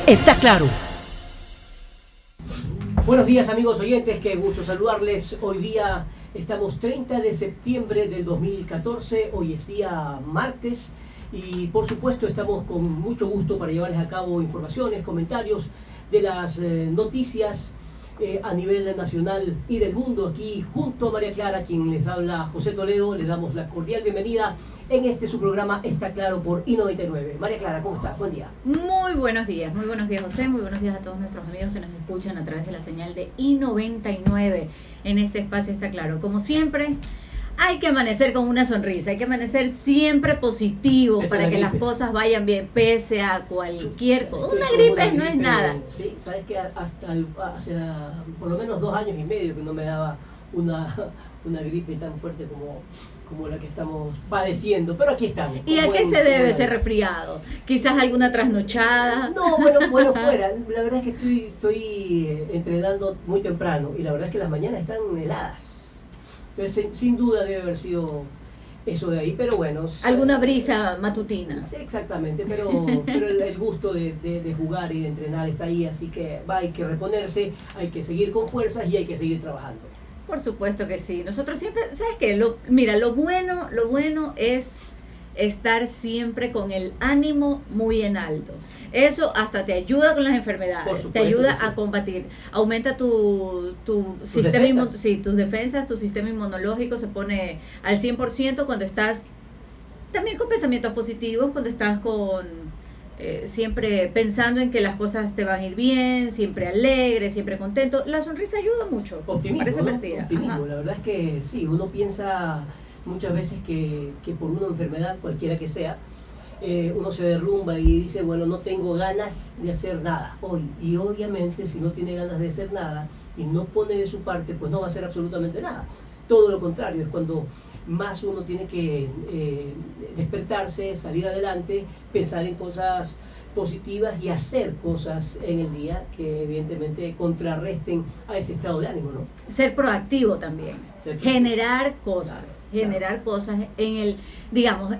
está claro. Buenos días amigos oyentes, qué gusto saludarles. Hoy día estamos 30 de septiembre del 2014, hoy es día martes y por supuesto estamos con mucho gusto para llevarles a cabo informaciones, comentarios de las noticias a nivel nacional y del mundo. Aquí junto a María Clara, quien les habla, José Toledo, le damos la cordial bienvenida en su programa Está Claro por I99. María Clara, ¿cómo estás? Buen día. Muy buenos días José, muy buenos días a todos nuestros amigos que nos escuchan a través de la señal de I99 en este espacio Está Claro. Como siempre, hay que amanecer con una sonrisa, hay que amanecer siempre positivo para que las cosas vayan bien, pese a cualquier cosa. Una gripe no es nada. Sí, sabes que hasta hace por lo menos 2 años y medio que no me daba una gripe tan fuerte como la que estamos padeciendo, pero aquí estamos. ¿Y a qué se debe ese resfriado? ¿Quizás alguna trasnochada? No, bueno, fuera. La verdad es que estoy entrenando muy temprano y la verdad es que las mañanas están heladas. Entonces, sin duda debe haber sido eso de ahí, pero bueno. ¿Alguna brisa matutina? Sí, exactamente, pero el gusto de jugar y de entrenar está ahí, así que hay que reponerse, hay que seguir con fuerzas y hay que seguir trabajando. Por supuesto que sí. Nosotros siempre, ¿sabes qué? Mira, lo bueno es estar siempre con el ánimo muy en alto. Eso hasta te ayuda con las enfermedades, te ayuda a combatir, aumenta tu sistema, tus defensas, tu sistema inmunológico se pone al 100% cuando estás también con pensamientos positivos, cuando estás con siempre pensando en que las cosas te van a ir bien, siempre alegre, siempre contento. La sonrisa ayuda mucho. Optimismo, parece ¿no? mentira. Optimismo. La verdad es que sí, uno piensa muchas veces que por una enfermedad, cualquiera que sea, uno se derrumba y dice, bueno, no tengo ganas de hacer nada hoy. Y obviamente si no tiene ganas de hacer nada y no pone de su parte, pues no va a hacer absolutamente nada. Todo lo contrario, es cuando más uno tiene que despertarse, salir adelante, pensar en cosas positivas y hacer cosas en el día que evidentemente contrarresten a ese estado de ánimo, ¿no? Ser proactivo también, generar cosas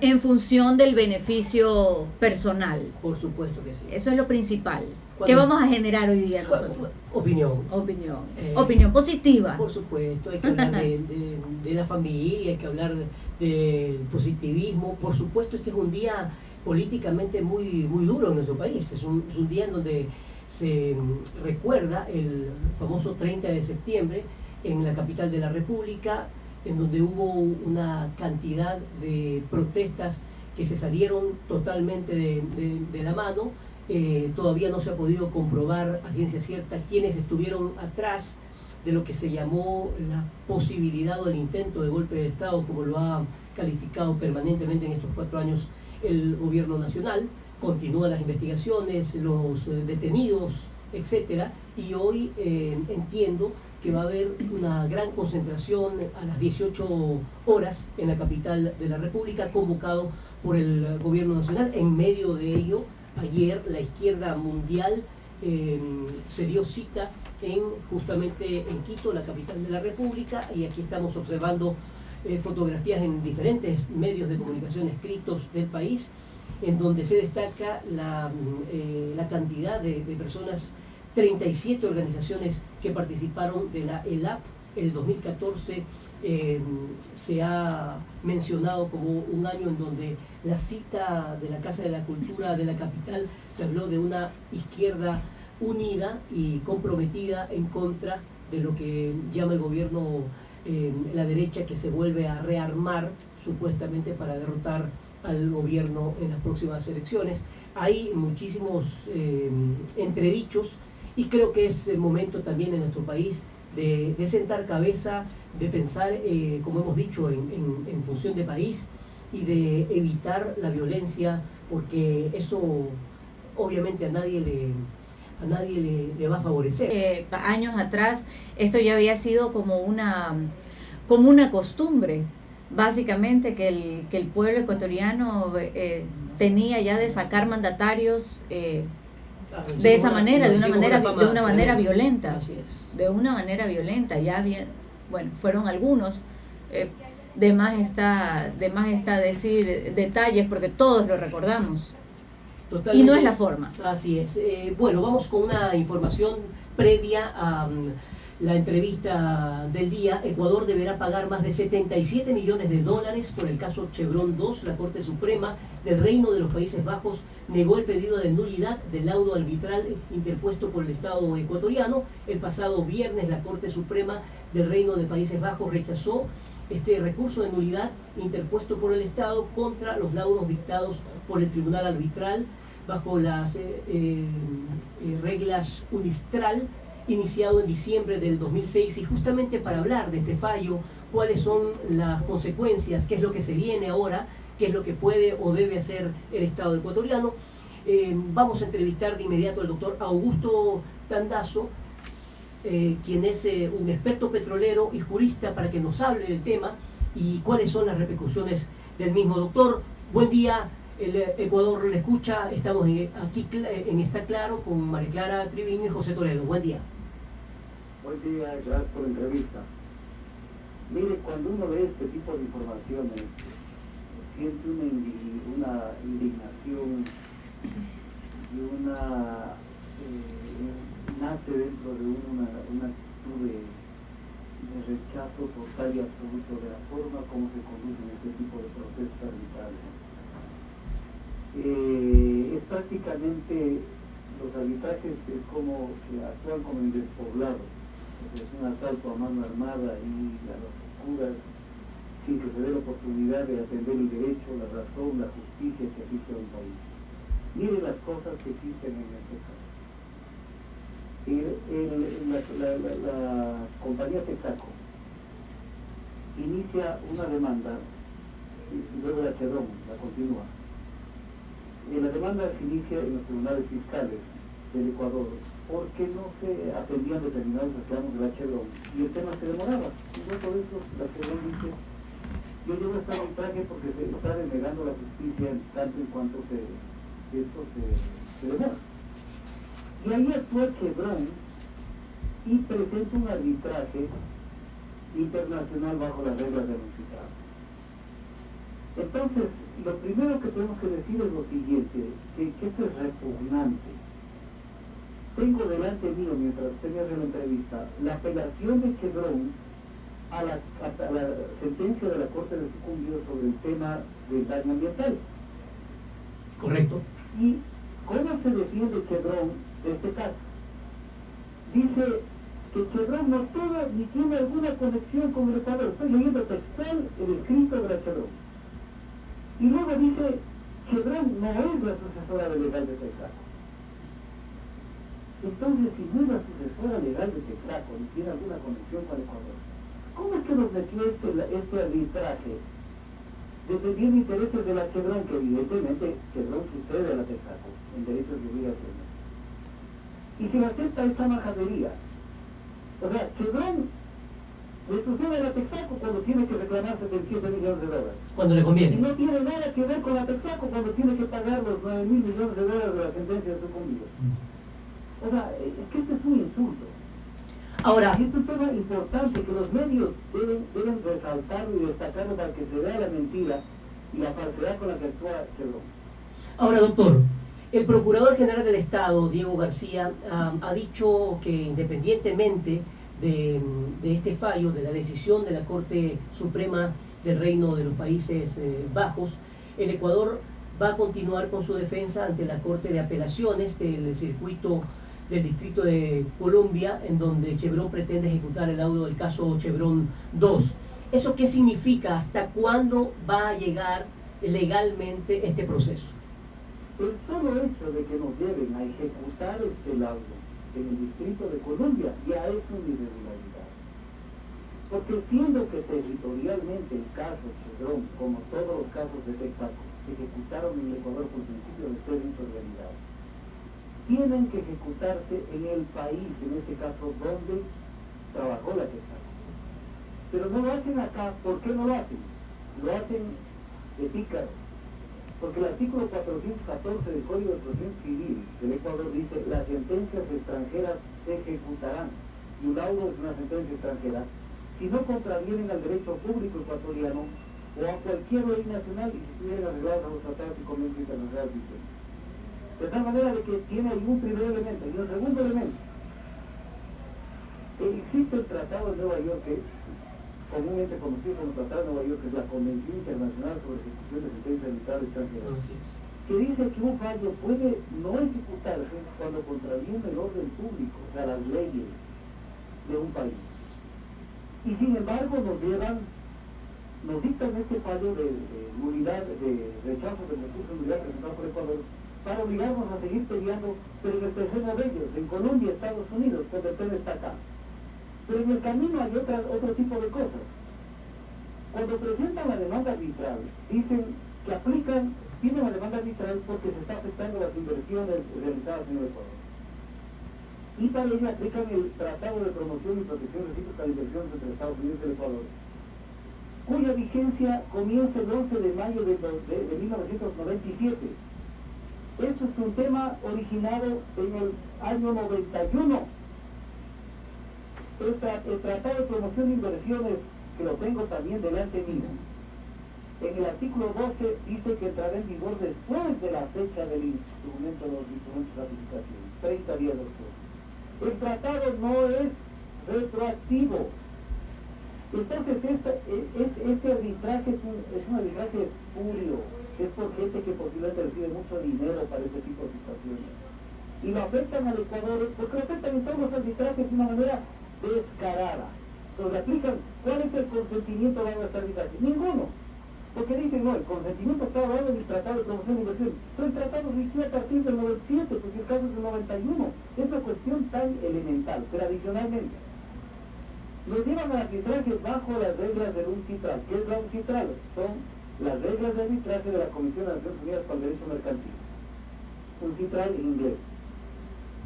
en función del beneficio personal. Por supuesto que sí. Eso es lo principal. ¿Qué vamos a generar hoy día nosotros? Opinión positiva. Por supuesto, hay que hablar de la familia, hay que hablar del positivismo. Por supuesto, este es un día políticamente muy duro en nuestro país. Es un día en donde se recuerda el famoso 30 de septiembre en la capital de la República, en donde hubo una cantidad de protestas que se salieron totalmente de la mano. Todavía no se ha podido comprobar a ciencia cierta quiénes estuvieron atrás de lo que se llamó la posibilidad o el intento de golpe de Estado, como lo ha calificado permanentemente en estos 4 años el gobierno nacional. Continúan las investigaciones, los detenidos, etcétera, y hoy entiendo que va a haber una gran concentración a las 18 horas en la capital de la República, convocado por el gobierno nacional. En medio de ello, ayer la izquierda mundial se dio cita justamente en Quito, la capital de la República, y aquí estamos observando fotografías en diferentes medios de comunicación escritos del país, en donde se destaca la cantidad de personas, 37 organizaciones que participaron de la ELAP. El 2014 se ha mencionado como un año en donde la cita de la Casa de la Cultura de la capital se habló de una izquierda unida y comprometida en contra de lo que llama el gobierno la derecha, que se vuelve a rearmar supuestamente para derrotar al gobierno en las próximas elecciones. Hay muchísimos entredichos y creo que es el momento también en nuestro país de sentar cabeza, de pensar, como hemos dicho, en función de país y de evitar la violencia, porque eso obviamente a nadie le va a favorecer. Años atrás esto ya había sido como una costumbre, básicamente, que el pueblo ecuatoriano tenía ya de sacar mandatarios de esa manera, de una manera violenta. Así es. De una manera violenta. Ya bien, bueno, fueron algunos. De más está decir detalles porque todos lo recordamos. Totalmente. Y no es la forma. Así es. Bueno, vamos con una información previa a la entrevista del día. Ecuador deberá pagar más de 77 millones de dólares por el caso Chevron 2. La Corte Suprema del Reino de los Países Bajos negó el pedido de nulidad del laudo arbitral interpuesto por el Estado ecuatoriano. El pasado viernes la Corte Suprema del Reino de Países Bajos rechazó este recurso de nulidad interpuesto por el Estado contra los laudos dictados por el Tribunal Arbitral bajo las reglas Unistral, iniciado en diciembre del 2006. Y justamente para hablar de este fallo, cuáles son las consecuencias, qué es lo que se viene ahora, qué es lo que puede o debe hacer el Estado ecuatoriano, vamos a entrevistar de inmediato al doctor Augusto Tandazo, quien es un experto petrolero y jurista, para que nos hable del tema y cuáles son las repercusiones del mismo. Doctor, buen día, el Ecuador le escucha, estamos aquí en Está Claro con María Clara Triviño y José Toledo. Buen día. Buen día, gracias por la entrevista. Mire, cuando uno ve este tipo de informaciones, siente una indignación y nace dentro de una actitud de rechazo total y absoluto de la forma como se conducen este tipo de procesos arbitrales. Es prácticamente, los arbitrajes es como que actúan como en despoblado, es un asalto a mano armada y a las oscuras, sin que se dé la oportunidad de atender el derecho, la razón, la justicia que existe en un país. Miren las cosas que existen en este caso. La compañía Texaco inicia una demanda y luego la Chevron la continúa. La demanda se inicia en los tribunales fiscales del Ecuador porque no se atendían determinados reclamos de la Chevron y el tema se demoraba. Y luego de eso la Chevron dice: yo llevo este arbitraje porque se está denegando la justicia en tanto en cuanto esto se demora. Y ahí actúa Chevron y presenta un arbitraje internacional bajo las reglas de los citados. Entonces, lo primero que tenemos que decir es lo siguiente, que esto es repugnante. Tengo delante mío, mientras usted me hace la entrevista, la apelación de Chevron a la sentencia de la Corte de Sucumbio sobre el tema del daño ambiental. Correcto. ¿Y cómo se defiende Chevron de este caso? Dice que Chevron no tuvo ni tiene alguna conexión con el Ecuador. Estoy leyendo textual el escrito de la Chevron. Y luego dice: Chevron no es la sucesora legal de Texaco. Entonces, si no es la sucesora legal de Texaco ni tiene alguna conexión con el Ecuador, ¿cómo es que nos metió este arbitraje defendiendo intereses de la Chevron, que evidentemente Chevron sucede a la Texaco en derechos y obligaciones? Y se acepta esta majadería. O sea, Chevron le sucede a la Texaco cuando tiene que reclamar 700 millones de dólares. Cuando le conviene. Y no tiene nada que ver con la Texaco cuando tiene que pagar los 9.000 millones de dólares de la sentencia de Sucumbio. O sea, es que este es un insulto. Ahora, Y es un tema importante que los medios deben resaltarlo y destacarlo para que se vea la mentira y la falsedad con la que actúa Chevron. ahora, doctor, el Procurador General del Estado, Diego García, ha dicho que independientemente de este fallo, de la decisión de la Corte Suprema del Reino de los Países Bajos, el Ecuador va a continuar con su defensa ante la Corte de Apelaciones del circuito del Distrito de Colombia, en donde Chevron pretende ejecutar el laudo del caso Chevron 2. ¿Eso qué significa? ¿Hasta cuándo va a llegar legalmente este proceso? El solo hecho de que nos lleven a ejecutar este laudo en el Distrito de Colombia ya es una irregularidad. Porque siendo que territorialmente el caso Chevron, como todos los casos de Texaco, se ejecutaron en el Ecuador por principio de ser hecho realidad, tienen que ejecutarse en el país, en este caso, donde trabajó la Texaco. Pero no lo hacen acá. ¿Por qué no lo hacen? Lo hacen de pícaro. Porque el artículo 414 del Código de Procedimiento Civil del Ecuador dice: las sentencias extranjeras se ejecutarán. Y un laudo es una sentencia extranjera si no contravienen al derecho público ecuatoriano o a cualquier ley nacional y si estuvieran arreglados a los tratados y convenios internacionales vigentes. De tal manera de que tiene ahí un primer elemento. Y el segundo elemento, existe el Tratado de Nueva York, que es comúnmente conocido como Tratado de Nueva York, que es la Convención Internacional sobre Ejecución de Sentencias Militares Extranjeras, que dice que un fallo puede no ejecutarse cuando contraviene el orden público, o sea, las leyes de un país. Y sin embargo nos dictan este fallo de nulidad, de rechazo del recurso de nulidad presentado por Ecuador, para obligarnos a seguir peleando, pero en el terreno de ellos, en Colombia, Estados Unidos, cuando el tema está acá. Pero en el camino hay otro tipo de cosas. Cuando presentan la demanda arbitral, dicen que tienen la demanda arbitral porque se está afectando las inversiones realizadas en el Ecuador. Y para ello aplican el Tratado de Promoción y Protección Recíproca de Inversiones entre Estados Unidos y el Ecuador, cuya vigencia comienza el 11 de mayo de 1997. Esto es un tema originado en el año 91. El Tratado de Promoción de Inversiones, que lo tengo también delante mío, en el artículo 12 dice que entrará en vigor después de la fecha del instrumento de los instrumentos de ratificación, 30 días después. El tratado no es retroactivo. Entonces este arbitraje es un arbitraje espurio, es por gente que posiblemente recibe mucho dinero para este tipo de situaciones. Y lo afectan al Ecuador, porque lo afectan en todos los arbitrajes de una manera descarada. Entonces le aplican, ¿cuál es el consentimiento dado a este arbitraje? Ninguno. Porque dicen, no, el consentimiento está dado en el Tratado de Promoción de Inversión. Pero el tratado rigió a partir del 97, porque el caso es del 91. Es una cuestión tan elemental, pero adicionalmente, nos llevan al arbitraje bajo las reglas del UNCITRAL. ¿Qué es la UNCITRAL? Son las reglas de arbitraje de la Comisión de Naciones Unidas para el Derecho Mercantil. UNCITRAL en inglés.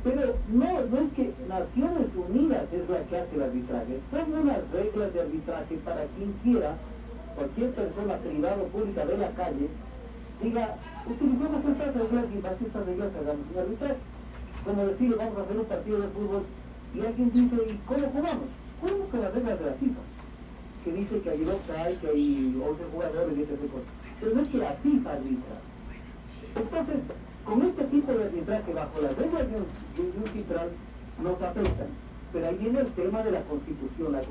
Pero no es que Naciones Unidas es la que hace el arbitraje. Son unas reglas de arbitraje para quien quiera, cualquier persona privada o pública de la calle, diga, utilicemos estas reglas y bajo estas reglas hagamos un arbitraje. Como decir, vamos a hacer un partido de fútbol y alguien dice, ¿y cómo jugamos? Jugamos con las reglas de la FIFA, que dice que hay offside, que hay 11 jugadores y etc. Pero no es que la FIFA arbitra. Entonces, con este tipo de arbitraje bajo las reglas de un arbitral nos afectan. Pero ahí viene el tema de la Constitución. A la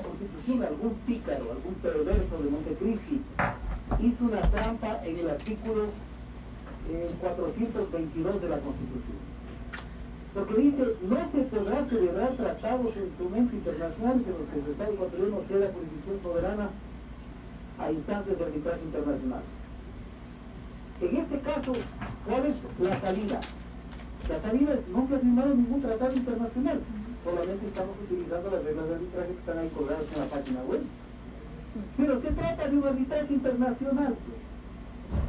Constitución algún pícaro, algún perverso de Montecristi hizo una trampa en el artículo 422 de la Constitución. Porque dice, no se podrá celebrar tratados o instrumentos internacionales en los que el Estado ecuatoriano ceda jurisdicción soberana a instancias de arbitraje internacional. En este caso, ¿cuál es la salida? La salida es no se ha firmado ningún tratado internacional, solamente estamos utilizando las reglas de arbitraje que están ahí colgadas en la página web. Pero se trata de un arbitraje internacional.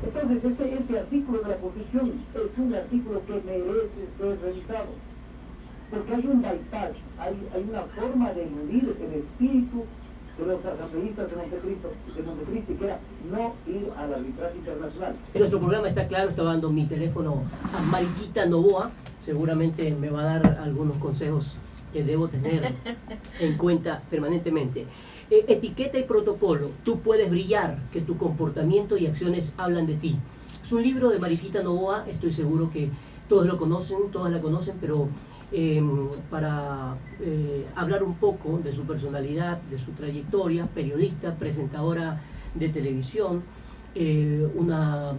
Entonces, este artículo de la Constitución es un artículo que merece ser revisado, porque hay un bypass, hay una forma de eludir el espíritu de los asambleístas de Montecristi, que era no ir al arbitraje internacional. En nuestro programa está claro, estoy dando mi teléfono a Mariquita Novoa, seguramente me va a dar algunos consejos que debo tener en cuenta permanentemente. Etiqueta y protocolo, tú puedes brillar, que tu comportamiento y acciones hablan de ti. Es un libro de Mariquita Novoa, estoy seguro que todos lo conocen, todas la conocen, pero para hablar un poco de su personalidad, de su trayectoria, periodista, presentadora de televisión, una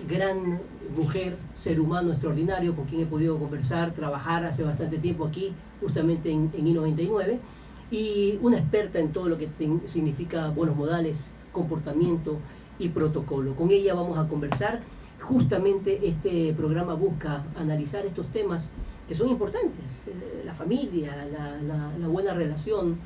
gran mujer, ser humano extraordinario con quien he podido conversar, trabajar hace bastante tiempo aquí, justamente en I99, y una experta en todo lo que significa buenos modales, comportamiento y protocolo. Con ella vamos a conversar. Justamente este programa busca analizar estos temas que son importantes, la familia, la buena relación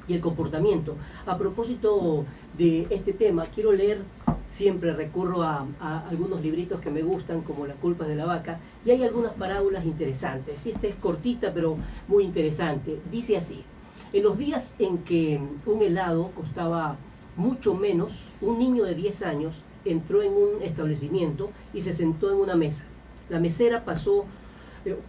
y el comportamiento. A propósito de este tema, quiero leer, siempre recurro a algunos libritos que me gustan, como Las culpas de la vaca, y hay algunas parábolas interesantes. Esta es cortita, pero muy interesante. Dice así: en los días en que un helado costaba mucho menos, un niño de 10 años entró en un establecimiento y se sentó en una mesa. La mesera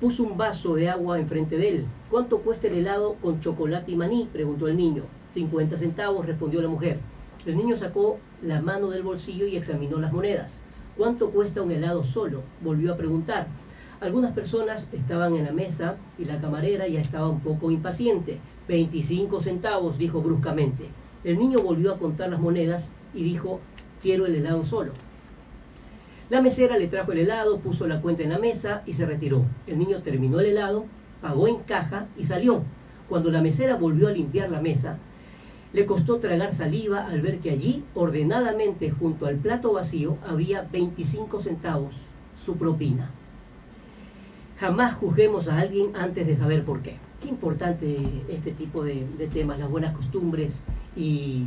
puso un vaso de agua enfrente de él. ¿Cuánto cuesta el helado con chocolate y maní?, preguntó el niño. 50 centavos, respondió la mujer. El niño sacó la mano del bolsillo y examinó las monedas. ¿Cuánto cuesta un helado solo?, volvió a preguntar. Algunas personas estaban en la mesa y la camarera ya estaba un poco impaciente. 25 centavos, dijo bruscamente. El niño volvió a contar las monedas y dijo, quiero el helado solo. La mesera le trajo el helado, puso la cuenta en la mesa y se retiró. El niño terminó el helado, pagó en caja y salió. Cuando la mesera volvió a limpiar la mesa, le costó tragar saliva al ver que allí, ordenadamente junto al plato vacío, había 25 centavos, su propina. Jamás juzguemos a alguien antes de saber por qué. Qué importante este tipo de temas, las buenas costumbres y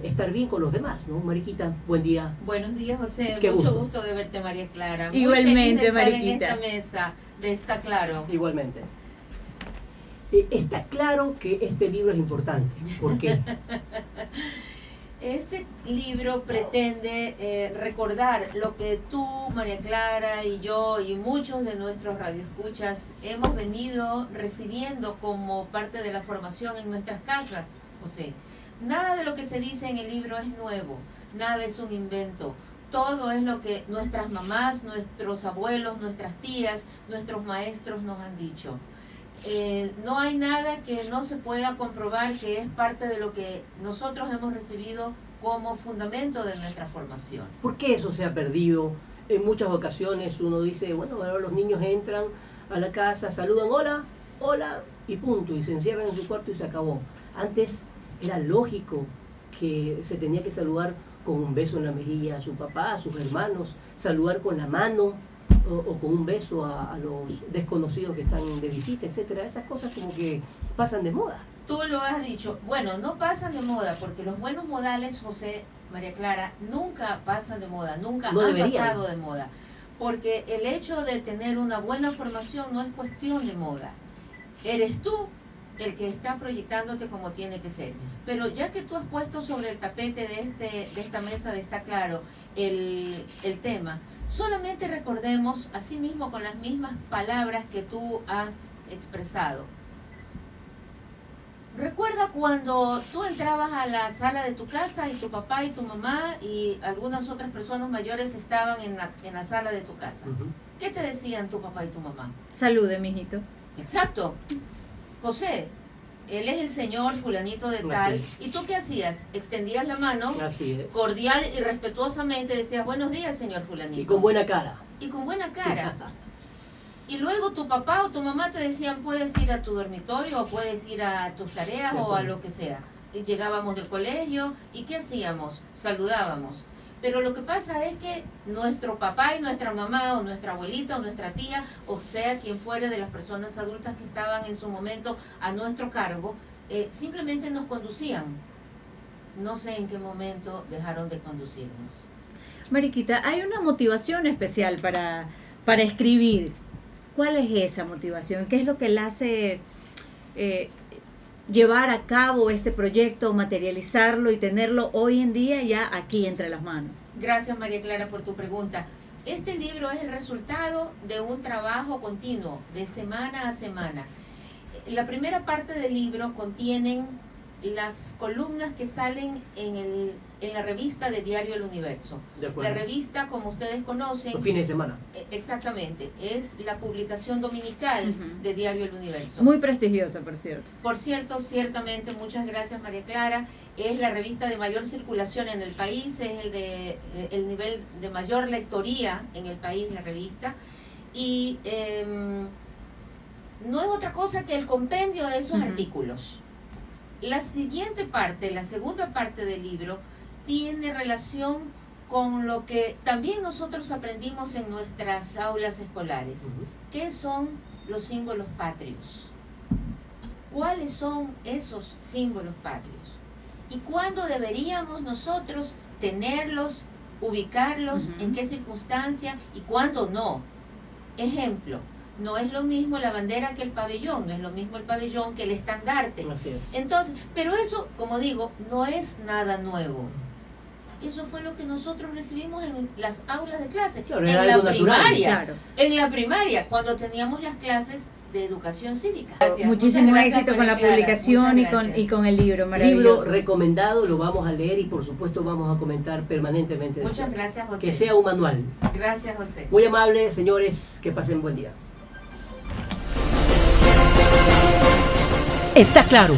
estar bien con los demás, ¿no? Mariquita, buen día. Buenos días, José. Qué Mucho gusto de verte, María Clara. Igualmente, muy feliz de estar Mariquita. en esta mesa de Está Claro. Igualmente. Está claro que este libro es importante. ¿Por qué? Este libro pretende recordar lo que tú, María Clara, y yo, y muchos de nuestros radioescuchas hemos venido recibiendo como parte de la formación en nuestras casas, José. Nada de lo que se dice en el libro es nuevo, nada es un invento. Todo es lo que nuestras mamás, nuestros abuelos, nuestras tías, nuestros maestros nos han dicho. No hay nada que no se pueda comprobar que es parte de lo que nosotros hemos recibido como fundamento de nuestra formación. ¿Por qué eso se ha perdido? En muchas ocasiones uno dice, bueno, ahora los niños entran a la casa, saludan, hola, hola, y punto, y se encierran en su cuarto y se acabó. Antes era lógico que se tenía que saludar con un beso en la mejilla a su papá, a sus hermanos, saludar con la mano o con un beso a los desconocidos que están de visita, etcétera. Esas cosas como que pasan de moda. Tú lo has dicho, bueno, no pasan de moda porque los buenos modales, José, María Clara, nunca pasan de moda, nunca No han deberían. pasado de moda. Porque el hecho de tener una buena formación no es cuestión de moda. Eres tú el que está proyectándote como tiene que ser. Pero ya que tú has puesto sobre el tapete de esta mesa de Está Claro el tema, solamente recordemos, así mismo con las mismas palabras que tú has expresado. Recuerda cuando tú entrabas a la sala de tu casa y tu papá y tu mamá y algunas otras personas mayores estaban en la sala de tu casa. ¿Qué te decían tu papá y tu mamá? Salude, mijito. Exacto. José, él es el señor fulanito de Así tal. es. ¿Y tú qué hacías? Extendías la mano, Así es. cordial y respetuosamente decías, buenos días, señor fulanito. Y con buena cara. Y con buena cara. Y luego tu papá o tu mamá te decían, puedes ir a tu dormitorio o puedes ir a tus tareas o a lo que sea. Y llegábamos del colegio y ¿qué hacíamos? Saludábamos. Pero lo que pasa es que nuestro papá y nuestra mamá o nuestra abuelita o nuestra tía, o sea, quien fuere de las personas adultas que estaban en su momento a nuestro cargo, simplemente nos conducían. No sé en qué momento dejaron de conducirnos. Mariquita, hay una motivación especial para escribir. ¿Cuál es esa motivación? ¿Qué es lo que la hace llevar a cabo este proyecto, materializarlo y tenerlo hoy en día ya aquí entre las manos? Gracias, María Clara, por tu pregunta. Este libro es el resultado de un trabajo continuo, de semana a semana. La primera parte del libro contienen las columnas que salen en la revista de Diario El Universo. De acuerdo. La revista, como ustedes conocen, Los fines de semana. exactamente, es la publicación dominical Ujú. de Diario El Universo. Muy prestigiosa, por cierto. Por cierto, ciertamente, muchas gracias, María Clara. Es la revista de mayor circulación en el país, es el nivel de mayor lectoría en el país, la revista. Y no es otra cosa que el compendio de esos Ujú. artículos. La siguiente parte, la segunda parte del libro, tiene relación con lo que también nosotros aprendimos en nuestras aulas escolares. ¿Qué son los símbolos patrios? ¿Cuáles son esos símbolos patrios? ¿Y cuándo deberíamos nosotros tenerlos, ubicarlos, Ujú. en qué circunstancia y cuándo no? Ejemplo, no es lo mismo la bandera que el pabellón, no es lo mismo el pabellón que el estandarte. Así es. Entonces, pero eso, como digo, no es nada nuevo. Eso fue lo que nosotros recibimos en las aulas de clase, Claro, en era la algo natural. primaria. Claro. En la primaria, cuando teníamos las clases de educación cívica. Muchísimo Muchas gracias, éxito con la María Clara. publicación Muchas gracias. y con el libro, Libro maravilloso. recomendado, lo vamos a leer y por supuesto vamos a comentar permanentemente. de Muchas esto. gracias, José. Que sea un manual. Gracias, José. Muy amable, señores, que pasen buen día. Está claro,